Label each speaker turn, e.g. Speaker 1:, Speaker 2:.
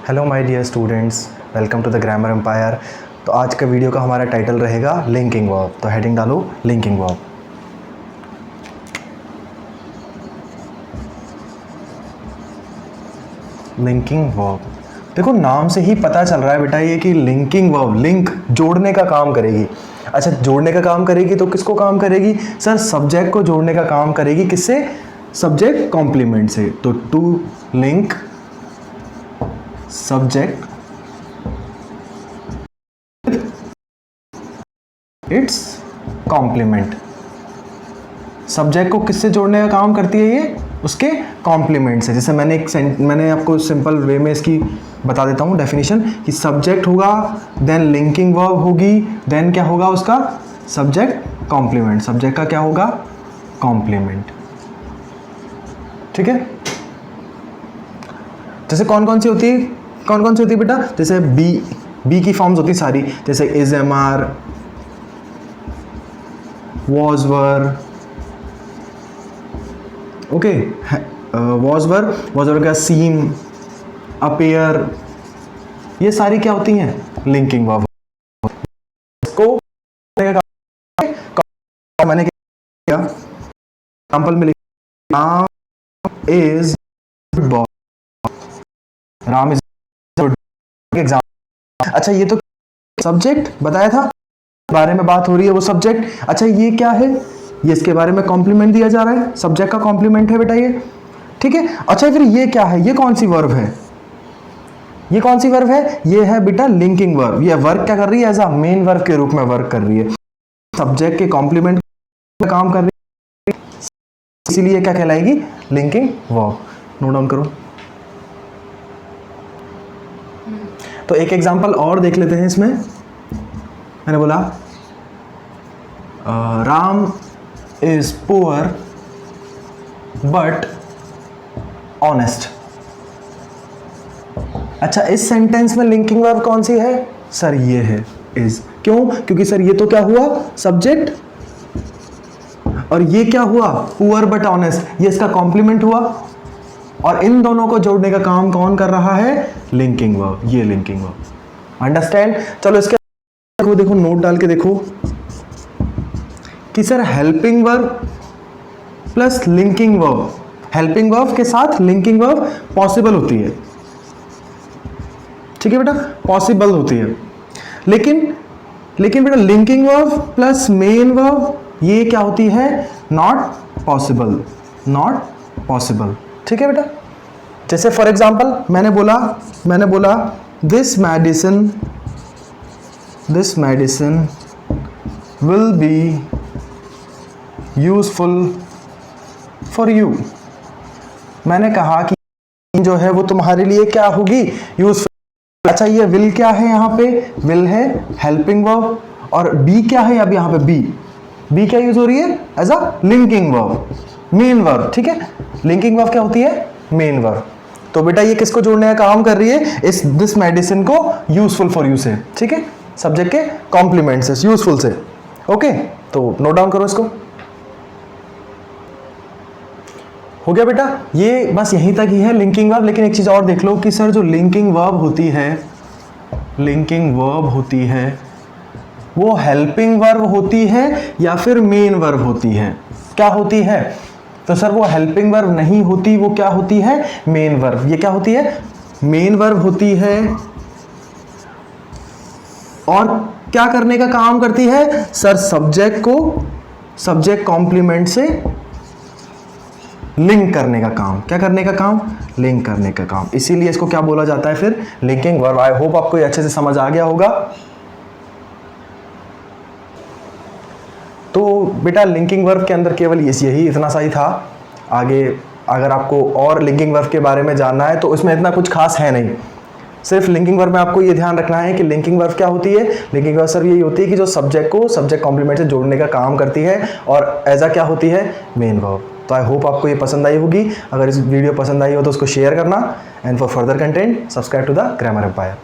Speaker 1: Hello my dear students, welcome to the grammar empire. तो आज का वीडियो का हमारा टाइटल रहेगा लिंकिंग वर्ब। तो हेडिंग डालो लिंकिंग वर्ब। लिंकिंग वर्ब, देखो नाम से ही पता चल रहा है बेटा ये कि लिंकिंग वर्ब, लिंक जोड़ने का काम करेगी। अच्छा, जोड़ने का काम करेगी तो किसको काम करेगी? सर सब्जेक्ट को जोड़ने का काम करेगी। किससे? सब्जेक्ट कॉम्प्लीमेंट से। तो to link subject its complement. Subject को किससे जोड़ने का काम करती है ये? उसके कॉम्प्लीमेंट से। जैसे मैंने आपको सिंपल वे में इसकी बता देता हूँ डेफिनेशन कि सब्जेक्ट होगा, देन लिंकिंग वर्ब होगी, देन क्या होगा उसका? Subject complement. सब्जेक्ट का क्या होगा? कॉम्प्लीमेंट। ठीक है। जैसे कौन कौन सी होती है बेटा? जैसे बी की फॉर्म्स होती सारी, जैसे is, am, are, was were, okay, was were का seem, appear, ये सारी क्या होती हैं? Linking verb. इसको मैंने क्या एग्जांपल में लिखा, Ram is good boy. Ram is good example. अच्छा, ये तो सब्जेक्ट बताया था, बारे में बात हो रही है, वो सब्जेक्ट। अच्छा, ये क्या है? ये इसके बारे में कॉम्प्लीमेंट दिया जा रहा है, सब्जेक्ट का कॉम्प्लीमेंट है बेटा ये। ठीक है। अच्छा, फिर ये क्या है? ये कौन सी वर्ब है? ये कौन सी वर्ब है? ये है बेटा लिंकिंग वर्ब। ये वर्क क्या कर रही है? एज अ मेन वर्ब के रूप में वर्क कर रही है, सब्जेक्ट के कॉम्प्लीमेंट में काम कर रही है, इसीलिए क्या कहलाएगी? Linking verb. नोट डाउन करो। तो एक एग्जांपल और देख लेते हैं इसमें। मैंने बोला Ram is poor but honest. अच्छा, इस सेंटेंस में लिंकिंग वर्ब कौन सी है? सर ये है इज। क्यों? क्योंकि सर ये तो क्या हुआ? सब्जेक्ट। और ये क्या हुआ? पुअर बट ऑनेस्ट, ये इसका कॉम्प्लीमेंट हुआ। और इन दोनों को जोड़ने का काम कौन कर रहा है? Linking verb. ये लिंकिंग वर्ब। अंडरस्टैंड? चलो इसके देखो, नोट डाल के देखो कि sir helping verb plus linking verb, helping verb के साथ लिंकिंग वर्ब पॉसिबल होती है। ठीक है बेटा, पॉसिबल होती है। लेकिन बेटा linking verb plus main verb ये क्या होती है? Not possible. Not possible. ठीक है बेटा। जैसे फॉर एग्जांपल मैंने बोला this medicine will be useful for you। मैंने कहा कि जो है वो तुम्हारे लिए क्या होगी? यूजफुल। अच्छा, ये विल क्या है? यहाँ पे विल है हेल्पिंग वर्ब, और बी क्या है? अब यहाँ पे बी क्या यूज हो रही है? As a linking verb, main verb. ठीक है, लिंकिंग वर्ब क्या होती है? Main verb. तो बेटा ये किसको जोड़ने का काम कर रही है? इस दिस मेडिसिन को यूजफुल फॉर यू से। ठीक है, सब्जेक्ट के कॉम्प्लीमेंट से, यूजफुल से। ओके, तो नोट डाउन करो इसको। हो गया बेटा? ये बस यहीं तक ही है लिंकिंग वर्ब। लेकिन एक चीज और देख लो कि सर जो लिंकिंग वर्ब होती है वो हेल्पिंग वर्ब होती है या फिर मेन वर्ब होती है? क्या होती है? तो सर वो हेल्पिंग वर्ब नहीं होती, वो क्या होती है? Main verb. ये क्या होती है? मेन वर्ब होती है। और क्या करने का काम करती है? सर सब्जेक्ट को सब्जेक्ट कॉम्प्लीमेंट से लिंक करने का काम। क्या करने का काम? लिंक करने का काम। इसीलिए इसको क्या बोला जाता है फिर? Linking verb. आई होप आपको ये अच्छे से समझ आ गया होगा। तो बेटा लिंकिंग वर्ब के अंदर केवल यही इतना सा ही था। आगे अगर आपको और लिंकिंग वर्ब के बारे में जानना है तो उसमें इतना कुछ खास है नहीं। सिर्फ लिंकिंग वर्ब में आपको ये ध्यान रखना है कि लिंकिंग वर्ब क्या होती है? लिंकिंग वर्ब सर यही होती है कि जो सब्जेक्ट को सब्जेक्ट कॉम्प्लीमेंट से जोड़ने का काम करती है, और एज अ क्या होती है? Main verb. तो आई होप आपको ये पसंद आई होगी। अगर इस वीडियो पसंद आई हो तो उसको शेयर करना, and for further content subscribe to the grammar empire.